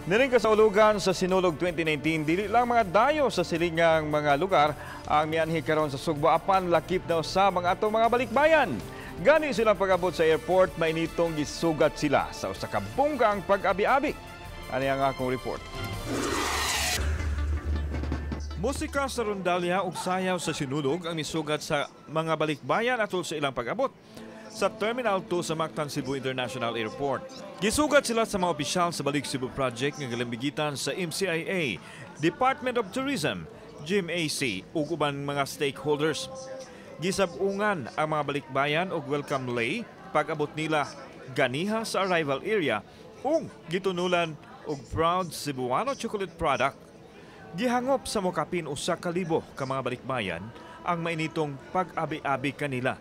Niring kasaulugan sa Sinulog 2019, dili lang mga dayo sa silingang mga lugar ang mianhi karon sa Sugbo apan lakip na sa mga atong mga balikbayan. Gani silang pag-abot sa airport, mainitong gisugat sila sa usa ka bunggang pag-abi-abi. Ani ang akong report. Musika sa rondalya ug sayaw sa Sinulog ang misugat sa mga balikbayan atol sa ilang pag-abot sa Terminal 2 sa Mactan Cebu International Airport. Gisugat sila sa mga opisyal sa Balik Cebu Project nga galambigitan sa MCIA, Department of Tourism, GMAC ug uban mga stakeholders. Gisab-ungan ang mga balikbayan og welcome lei pag-abot nila ganiha sa arrival area ug gitunulan og proud Cebuano chocolate product. Gihangop sa mokapin usa ka libo ka mga balikbayan ang mainitong pag-abi-abi kanila.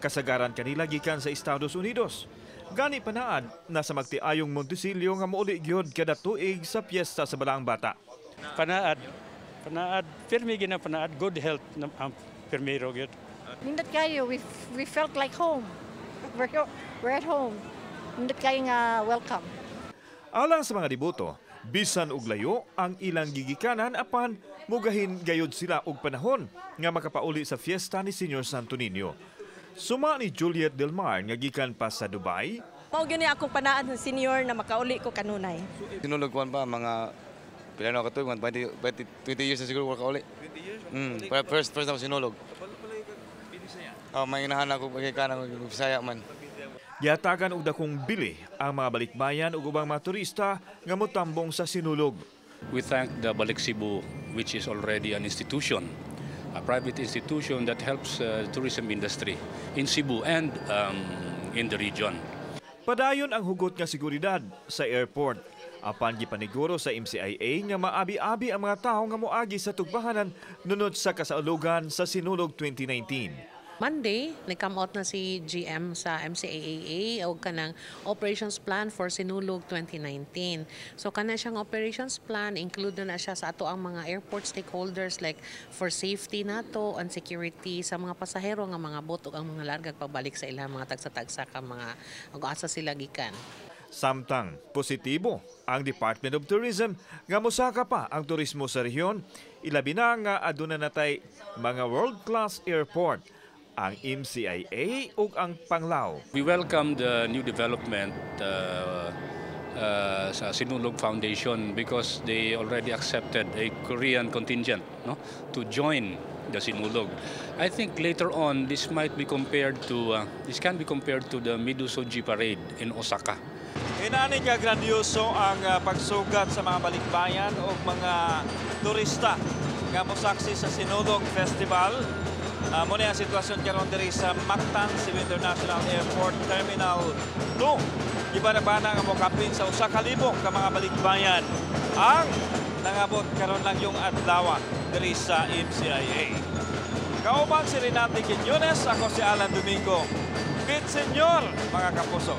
Kasagaran kanila gikan sa Estados Unidos. Gani panaad na sa magtiayong Montesilio nga mauli gyud kada tuig sa piyesta sa Balaang Bata. Panaad, pirmi gina panaad, good health ang pirmiro gyud. Nindot kayo, we felt like home. We're at home. Nindot kayo nga welcome. Alang sa mga deboto, bisan og layo ang ilang gigikanan apan mugahin gayud sila og panahon nga makapauli sa fiesta ni Senior Santo Niño. Suma ni Juliet Delmar nga gikan pa sa Dubai. Mao gyud ni akong panaan sa senior na makauli ko kanunay. Sinulog ko pa mga pila na katuig 20 years na siguro ko kauli. 20 years? First na sinulog. May inahan ako pagkikanan ko Bisaya man. Yatagan og dakong bili ang mga balikbayan ug ubang mga turista nga motambong sa Sinulog. We thank the Balik Cebu, which is already an institution, a private institution that helps the tourism industry in Cebu and in the region. Padayon ang hugot nga seguridad sa airport. Apan gipaniguro sa MCIA nga maabi-abi ang mga tawo nga moagi sa tugbahanan nunod sa kasaulugan sa Sinulog 2019. Monday, nag-come out na si GM sa MCAA o kanang operations plan for Sinulog 2019. So kana siyang operations plan, include na siya sa ato ang mga airport stakeholders like for safety nato and security sa mga pasahero nga mga boto ang mga largag pagbalik sa ilang mga tagsa-tagsa ka mga asa sila gikan. Samtang positibo ang Department of Tourism nga mosaka pa ang turismo sa rehiyon, ilabi na nga aduna natay mga world-class airport ang MCIA ug ang Panglao. We welcome the new development sa Sinulog Foundation because they already accepted a Korean contingent to join the Sinulog. I think later on this can be compared to the Midusoji Parade in Osaka. Inani nga grandioso ang pagsugat sa mga balikbayan o mga turista nga mosaksi sa Sinulog Festival. Muna ang sitwasyon karon diri sa Mactan Cebu International Airport Terminal 2. Ibanabana nga mokapin sa usa ka libo ka mga balikbayan ang nangabot karon lang yung adlaw diri sa MCIA. Kauban si Renate Quiñones, ako si Alan Domingo. Bit Senyor, mga kapuso.